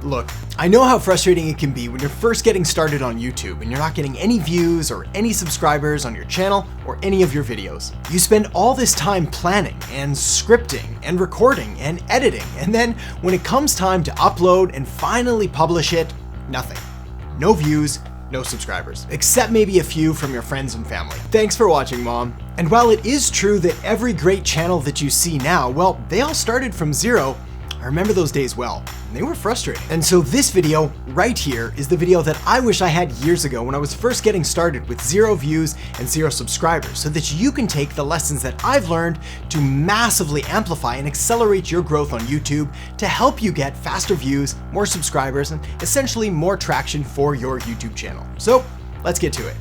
Look, I know how frustrating it can be when you're first getting started on YouTube and you're not getting any views or any subscribers on your channel or any of your videos. You spend all this time planning and scripting and recording and editing, and then when it comes time to upload and finally publish it, nothing. No views, no subscribers, except maybe a few from your friends and family. Thanks for watching, Mom. And while it is true that every great channel that you see now, well, they all started from zero, I remember those days well, and they were frustrating. And so this video right here is the video that I wish I had years ago when I was first getting started with 0 views and 0 subscribers, so that you can take the lessons that I've learned to massively amplify and accelerate your growth on YouTube to help you get faster views, more subscribers, and essentially more traction for your YouTube channel. So let's get to it.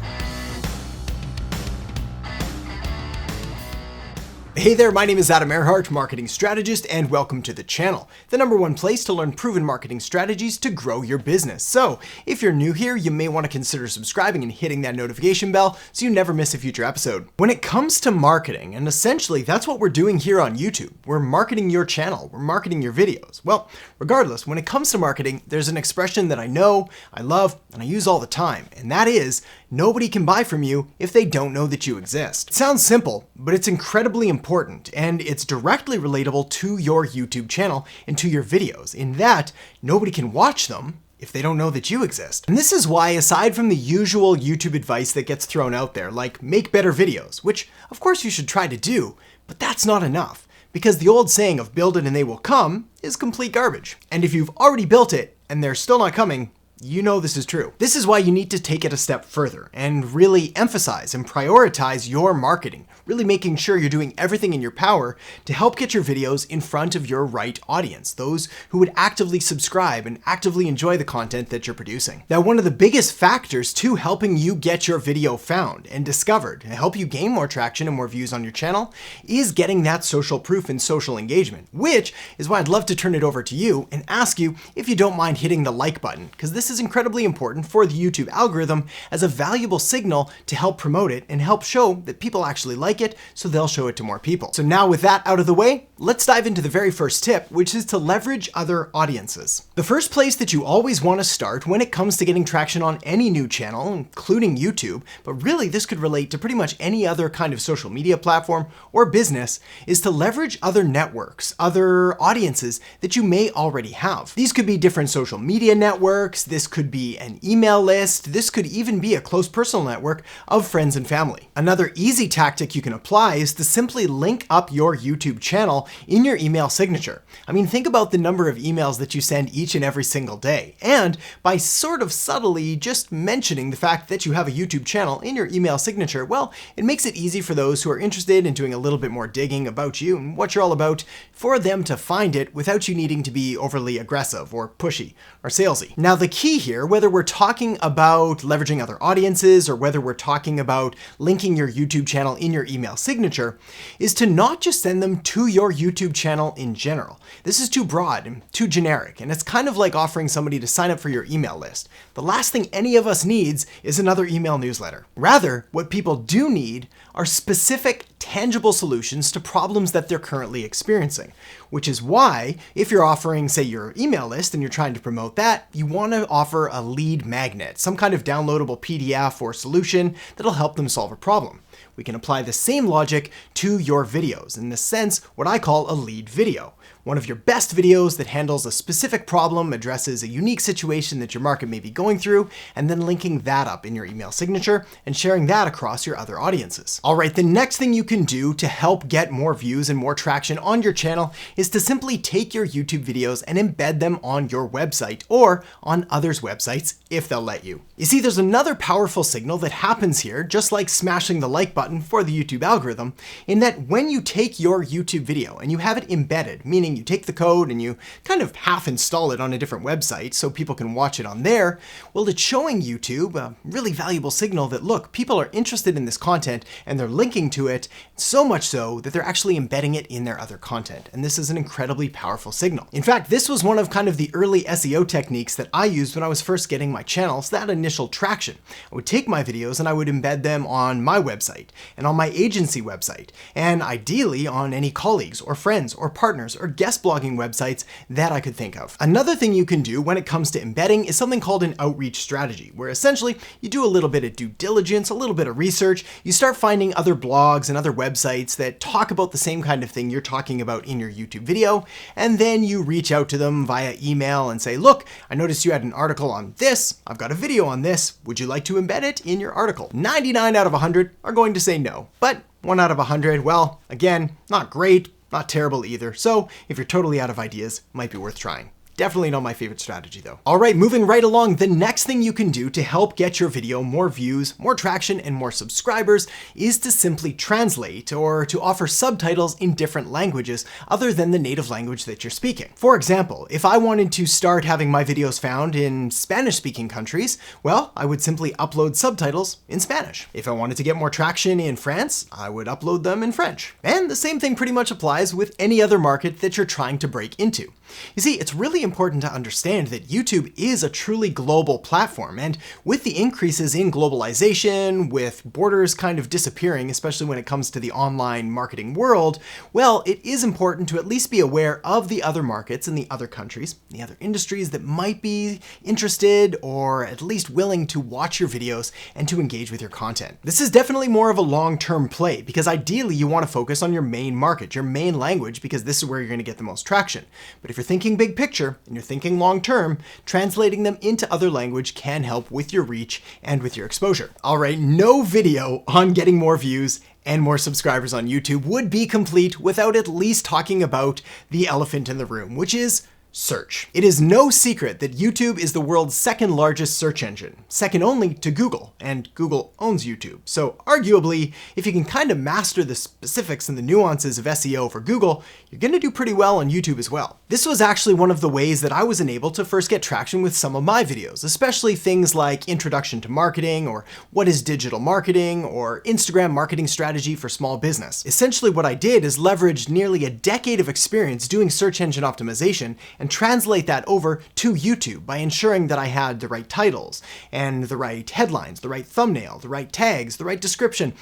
Hey there, my name is Erhart, marketing strategist, and welcome to the channel, the #1 place to learn proven marketing strategies to grow your business. So if you're new here, you may want to consider subscribing and hitting that notification bell so you never miss a future episode. When it comes to marketing, and essentially that's what we're doing here on YouTube, we're marketing your channel, we're marketing your videos. Well, regardless, when it comes to marketing, there's an expression that I know, I love, and I use all the time, and that is, nobody can buy from you if they don't know that you exist. It sounds simple, but it's incredibly important, and it's directly relatable to your YouTube channel and to your videos, in that nobody can watch them if they don't know that you exist. And this is why, aside from the usual YouTube advice that gets thrown out there, like make better videos, which of course you should try to do, but that's not enough, because the old saying of build it and they will come is complete garbage. And if you've already built it and they're still not coming, you know this is true. This is why you need to take it a step further and really emphasize and prioritize your marketing, really making sure you're doing everything in your power to help get your videos in front of your right audience, those who would actively subscribe and actively enjoy the content that you're producing. Now, one of the biggest factors to helping you get your video found and discovered and help you gain more traction and more views on your channel is getting that social proof and social engagement, which is why I'd love to turn it over to you and ask you if you don't mind hitting the like button, because this is incredibly important for the YouTube algorithm as a valuable signal to help promote it and help show that people actually like it, so they'll show it to more people. So now with that out of the way, let's dive into the very first tip, which is to leverage other audiences. The first place that you always want to start when it comes to getting traction on any new channel, including YouTube, but really this could relate to pretty much any other kind of social media platform or business, is to leverage other networks, other audiences that you may already have. These could be different social media networks, this could be an email list, this could even be a close personal network of friends and family. Another easy tactic you can apply is to simply link up your YouTube channel in your email signature. I mean, think about the number of emails that you send each and every single day. And by sort of subtly just mentioning the fact that you have a YouTube channel in your email signature, well, it makes it easy for those who are interested in doing a little bit more digging about you and what you're all about for them to find it without you needing to be overly aggressive or pushy or salesy. Now, the key here, whether we're talking about leveraging other audiences or whether we're talking about linking your YouTube channel in your email signature, is to not just send them to your YouTube channel in general. This is too broad and too generic, and it's kind of like offering somebody to sign up for your email list. The last thing any of us needs is another email newsletter. Rather, what people do need are specific, tangible solutions to problems that they're currently experiencing, which is why if you're offering, say, your email list and you're trying to promote that, you want to offer a lead magnet, some kind of downloadable PDF or solution that'll help them solve a problem. We can apply the same logic to your videos, in this sense, what I call a lead video. One of your best videos that handles a specific problem, addresses a unique situation that your market may be going through, and then linking that up in your email signature and sharing that across your other audiences. All right, the next thing you can do to help get more views and more traction on your channel is to simply take your YouTube videos and embed them on your website or on others' websites if they'll let you. You see, there's another powerful signal that happens here, just like smashing the like button for the YouTube algorithm, in that when you take your YouTube video and you have it embedded, meaning you take the code and you kind of half install it on a different website so people can watch it on there, well, it's showing YouTube a really valuable signal that, look, people are interested in this content and they're linking to it, so much so that they're actually embedding it in their other content. And this is an incredibly powerful signal. In fact, this was one of kind of the early SEO techniques that I used when I was first getting my channel, so that initial traction. I would take my videos and I would embed them on my website. website, and on my agency website, and ideally on any colleagues or friends or partners or guest blogging websites that I could think of. Another thing you can do when it comes to embedding is something called an outreach strategy, where essentially you do a little bit of due diligence, a little bit of research, you start finding other blogs and other websites that talk about the same kind of thing you're talking about in your YouTube video, and then you reach out to them via email and say, look, I noticed you had an article on this, I've got a video on this, would you like to embed it in your article? 99 out of 100 are going to say no, but 1 out of 100, well, again, not great, not terrible either, so if you're totally out of ideas, might be worth trying. Definitely not my favorite strategy though. All right, moving right along, the next thing you can do to help get your video more views, more traction, and more subscribers is to simply translate or to offer subtitles in different languages other than the native language that you're speaking. For example, if I wanted to start having my videos found in Spanish-speaking countries, well, I would simply upload subtitles in Spanish. If I wanted to get more traction in France, I would upload them in French. And the same thing pretty much applies with any other market that you're trying to break into. You see, it's really important to understand that YouTube is a truly global platform, and with the increases in globalization, with borders kind of disappearing, especially when it comes to the online marketing world, well, it is important to at least be aware of the other markets and the other countries, the other industries that might be interested or at least willing to watch your videos and to engage with your content. This is definitely more of a long-term play because ideally you want to focus on your main market, your main language, because this is where you're going to get the most traction. But if you're thinking big picture and you're thinking long term, translating them into other language can help with your reach and with your exposure. All right, no video on getting more views and more subscribers on YouTube would be complete without at least talking about the elephant in the room, which is search. It is no secret that YouTube is the world's second largest search engine, second only to Google, and Google owns YouTube. So arguably, if you can kind of master the specifics and the nuances of SEO for Google, you're going to do pretty well on YouTube as well. This was actually one of the ways that I was enabled to first get traction with some of my videos, especially things like Introduction to Marketing, or What is Digital Marketing, or Instagram Marketing Strategy for Small Business. Essentially what I did is leverage nearly a decade of experience doing search engine optimization and translate that over to YouTube by ensuring that I had the right titles and the right headlines, the right thumbnail, the right tags, the right description,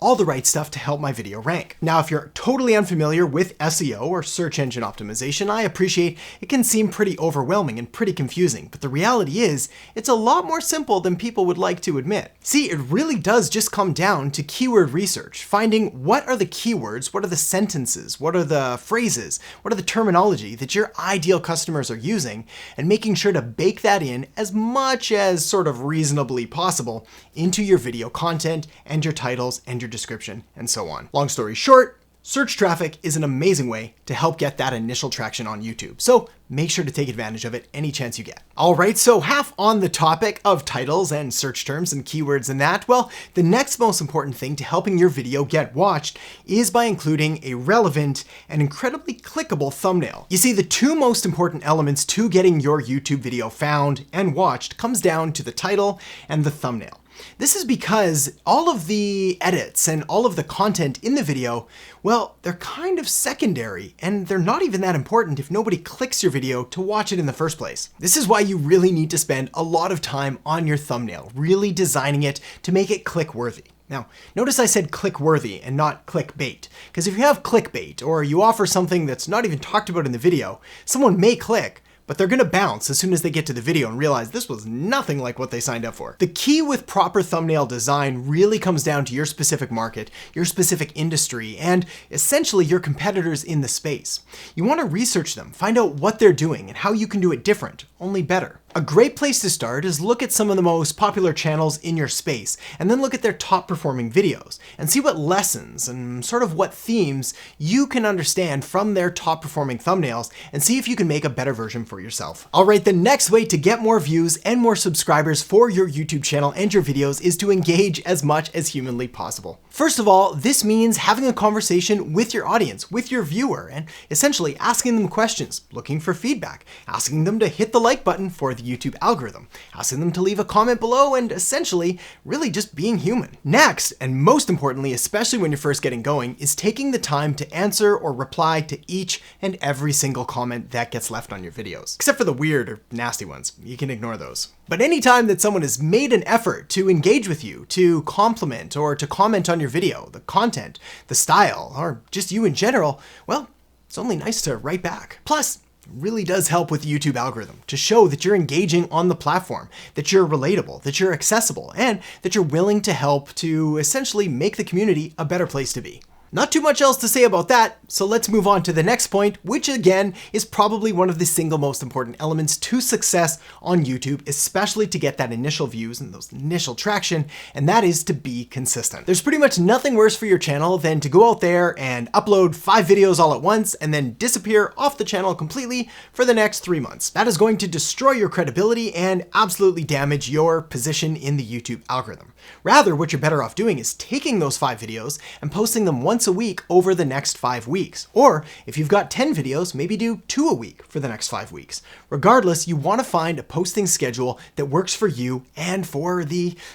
all the right stuff to help my video rank. Now, if you're totally unfamiliar with SEO or search engine optimization, I appreciate it can seem pretty overwhelming and pretty confusing, but the reality is it's a lot more simple than people would like to admit. See, it really does just come down to keyword research, finding what are the keywords, what are the sentences, what are the phrases, what are the terminology that your ideal customers are using, and making sure to bake that in as much as sort of reasonably possible into your video content and your titles and your description and so on. Long story short, search traffic is an amazing way to help get that initial traction on YouTube. So make sure to take advantage of it any chance you get. All right, so half on the topic of titles and search terms and keywords and that, well, the next most important thing to helping your video get watched is by including a relevant and incredibly clickable thumbnail. You see, the two most important elements to getting your YouTube video found and watched comes down to the title and the thumbnail. This is because all of the edits and all of the content in the video, well, they're kind of secondary and they're not even that important if nobody clicks your video to watch it in the first place. This is why you really need to spend a lot of time on your thumbnail, really designing it to make it click-worthy. Now, notice I said click-worthy and not clickbait, because if you have clickbait or you offer something that's not even talked about in the video, someone may click, but they're gonna bounce as soon as they get to the video and realize this was nothing like what they signed up for. The key with proper thumbnail design really comes down to your specific market, your specific industry, and essentially your competitors in the space. You wanna research them, find out what they're doing and how you can do it different, only better. A great place to start is look at some of the most popular channels in your space, and then look at their top performing videos, and see what lessons and sort of what themes you can understand from their top performing thumbnails, and see if you can make a better version for yourself. All right, the next way to get more views and more subscribers for your YouTube channel and your videos is to engage as much as humanly possible. First of all, this means having a conversation with your audience, with your viewer, and essentially asking them questions, looking for feedback, asking them to hit the like button for the YouTube algorithm, asking them to leave a comment below, and essentially really just being human. Next, and most importantly, especially when you're first getting going, is taking the time to answer or reply to each and every single comment that gets left on your videos. Except for the weird or nasty ones. You can ignore those. But anytime that someone has made an effort to engage with you, to compliment or to comment on your video, the content, the style, or just you in general, well, it's only nice to write back. Plus, it really does help with the YouTube algorithm to show that you're engaging on the platform, that you're relatable, that you're accessible, and that you're willing to help to essentially make the community a better place to be. Not too much else to say about that, so let's move on to the next point, which again is probably one of the single most important elements to success on YouTube, especially to get that initial views and those initial traction, and that is to be consistent. There's pretty much nothing worse for your channel than to go out there and upload 5 videos all at once and then disappear off the channel completely for the next 3 months. That is going to destroy your credibility and absolutely damage your position in the YouTube algorithm. Rather, what you're better off doing is taking those 5 videos and posting them once a week over the next 5 weeks. Or if you've got 10 videos, maybe do 2 a week for the next 5 weeks. Regardless, you want to find a posting schedule that works for you and for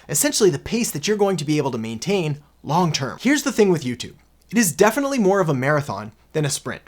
essentially the pace that you're going to be able to maintain long term. Here's the thing with YouTube. It is definitely more of a marathon than a sprint.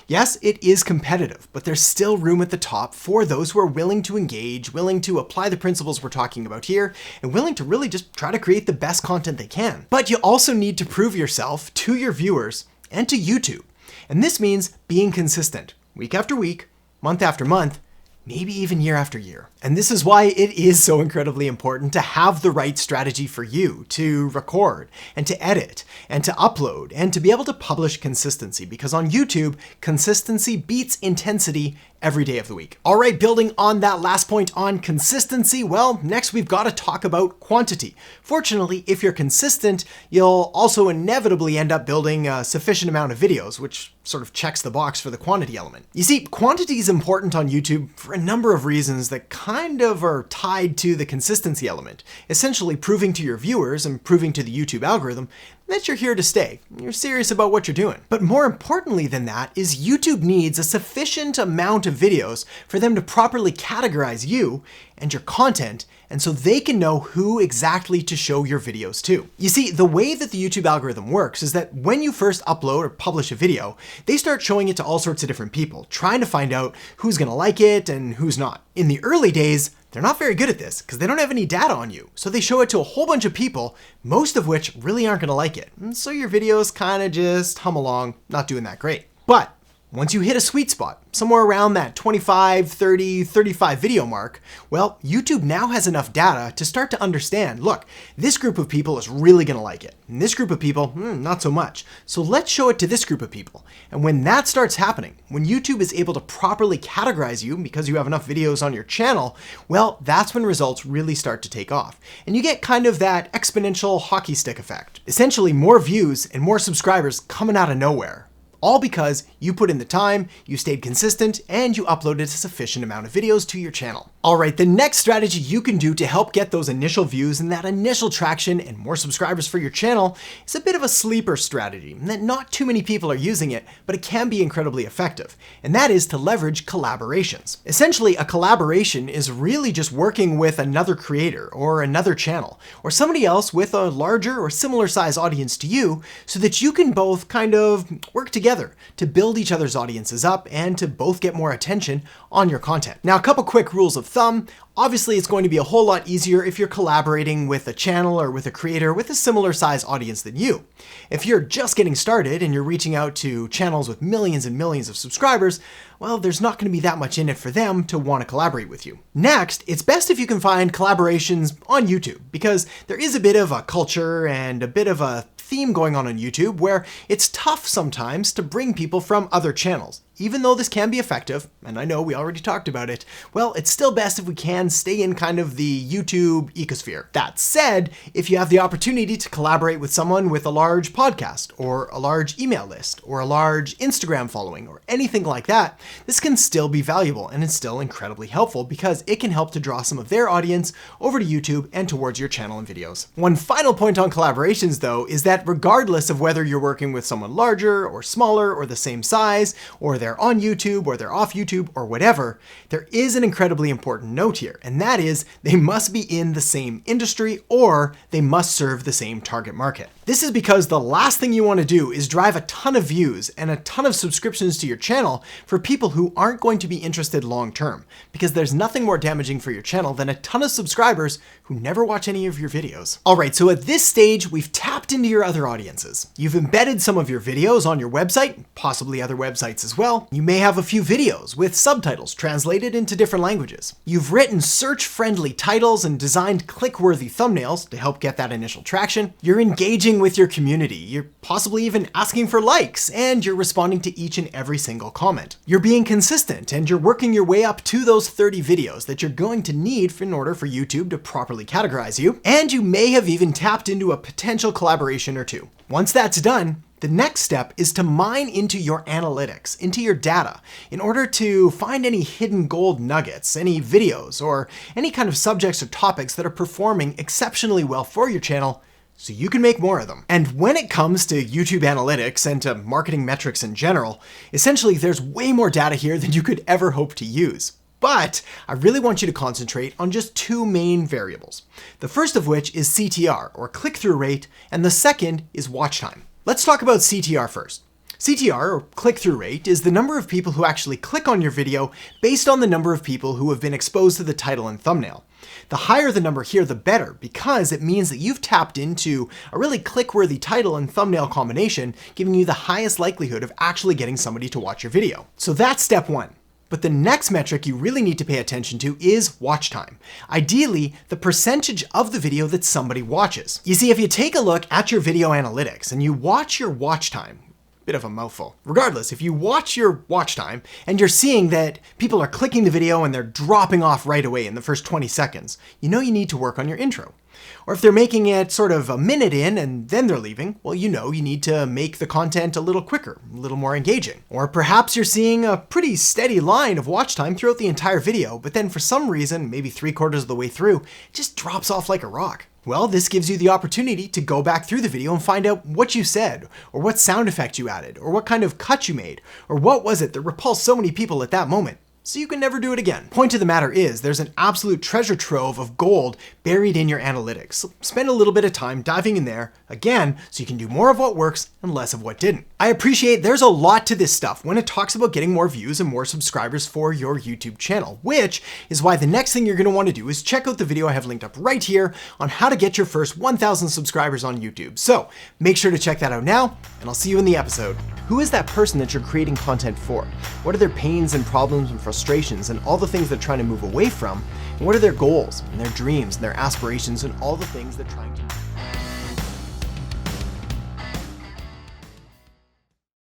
Yes, it is competitive, but there's still room at the top for those who are willing to engage, willing to apply the principles we're talking about here, and willing to really just try to create the best content they can. But you also need to prove yourself to your viewers and to YouTube. And this means being consistent, week after week, month after month, maybe even year after year. And this is why it is so incredibly important to have the right strategy for you to record and to edit and to upload and to be able to publish consistency, because on YouTube, consistency beats intensity every day of the week. All right, building on that last point on consistency, well, next we've got to talk about quantity. Fortunately, if you're consistent, you'll also inevitably end up building a sufficient amount of videos, which sort of checks the box for the quantity element. You see, quantity is important on YouTube for a number of reasons that kind of are tied to the consistency element, essentially proving to your viewers and proving to the YouTube algorithm that you're here to stay, you're serious about what you're doing. But more importantly than that is YouTube needs a sufficient amount of videos for them to properly categorize you and your content, and so they can know who exactly to show your videos to. You see, the way that the YouTube algorithm works is that when you first upload or publish a video, they start showing it to all sorts of different people, trying to find out who's gonna like it and who's not. In the early days, they're not very good at this because they don't have any data on you. So they show it to a whole bunch of people, most of which really aren't gonna like it. And so your videos kind of just hum along, not doing that great. But once you hit a sweet spot, somewhere around that 25, 30, 35 video mark, well, YouTube now has enough data to start to understand, look, this group of people is really gonna like it, and this group of people, not so much. So let's show it to this group of people. And when that starts happening, when YouTube is able to properly categorize you because you have enough videos on your channel, well, that's when results really start to take off. And you get kind of that exponential hockey stick effect. Essentially more views and more subscribers coming out of nowhere. All because you put in the time, you stayed consistent, and you uploaded a sufficient amount of videos to your channel. All right, the next strategy you can do to help get those initial views and that initial traction and more subscribers for your channel is a bit of a sleeper strategy, and that not too many people are using it, but it can be incredibly effective, and that is to leverage collaborations. Essentially, a collaboration is really just working with another creator or another channel, or somebody else with a larger or similar size audience to you, so that you can both kind of work together to build each other's audiences up and to both get more attention on your content. Now, a couple quick rules of thumb. Obviously, it's going to be a whole lot easier if you're collaborating with a channel or with a creator with a similar size audience than you. If you're just getting started and you're reaching out to channels with millions and millions of subscribers, well, there's not going to be that much in it for them to want to collaborate with you. Next, it's best if you can find collaborations on YouTube, because there is a bit of a culture and a bit of a theme going on YouTube where it's tough sometimes to bring people from other channels. Even though this can be effective, and I know we already talked about it, well, it's still best if we can stay in kind of the YouTube ecosphere. That said, if you have the opportunity to collaborate with someone with a large podcast, or a large email list, or a large Instagram following, or anything like that, this can still be valuable, and it's still incredibly helpful because it can help to draw some of their audience over to YouTube and towards your channel and videos. One final point on collaborations, though, is that regardless of whether you're working with someone larger or smaller or the same size, or they're on YouTube or they're off YouTube or whatever, there is an incredibly important note here, and that is they must be in the same industry or they must serve the same target market. This is because the last thing you want to do is drive a ton of views and a ton of subscriptions to your channel for people who aren't going to be interested long term, because there's nothing more damaging for your channel than a ton of subscribers who never watch any of your videos. All right, so at this stage, we've tapped into your other audiences. You've embedded some of your videos on your website, possibly other websites as well. You may have a few videos with subtitles translated into different languages. You've written search-friendly titles and designed click-worthy thumbnails to help get that initial traction. You're engaging with your community. You're possibly even asking for likes, and you're responding to each and every single comment. You're being consistent, and you're working your way up to those 30 videos that you're going to need in order for YouTube to properly categorize you, and you may have even tapped into a potential collaboration or two. Once that's done, the next step is to mine into your analytics, into your data, in order to find any hidden gold nuggets, any videos, or any kind of subjects or topics that are performing exceptionally well for your channel, so you can make more of them. And when it comes to YouTube analytics and to marketing metrics in general, essentially there's way more data here than you could ever hope to use. But I really want you to concentrate on just two main variables. The first of which is CTR, or click-through rate, and the second is watch time. Let's talk about CTR first. CTR, or click-through rate, is the number of people who actually click on your video based on the number of people who have been exposed to the title and thumbnail. The higher the number here, the better, because it means that you've tapped into a really click-worthy title and thumbnail combination, giving you the highest likelihood of actually getting somebody to watch your video. So that's step one. But the next metric you really need to pay attention to is watch time. Ideally, the percentage of the video that somebody watches. You see, if you take a look at your video analytics and you watch your watch time, bit of a mouthful. Regardless, if you watch your watch time and you're seeing that people are clicking the video and they're dropping off right away in the first 20 seconds, you know you need to work on your intro. Or if they're making it sort of a minute in and then they're leaving, well, you know you need to make the content a little quicker, a little more engaging. Or perhaps you're seeing a pretty steady line of watch time throughout the entire video, but then for some reason, maybe 3/4 of the way through, it just drops off like a rock. Well, this gives you the opportunity to go back through the video and find out what you said, or what sound effect you added, or what kind of cut you made, or what was it that repulsed so many people at that moment, so you can never do it again. Point of the matter is, there's an absolute treasure trove of gold buried in your analytics. So spend a little bit of time diving in there, again, so you can do more of what works and less of what didn't. I appreciate there's a lot to this stuff when it talks about getting more views and more subscribers for your YouTube channel, which is why the next thing you're gonna wanna do is check out the video I have linked up right here on how to get your first 1,000 subscribers on YouTube. So make sure to check that out now, and I'll see you in the episode. Who is that person that you're creating content for? What are their pains and problems and frustrations and all the things they're trying to move away from? And what are their goals and their dreams and their aspirations and all the things they're trying to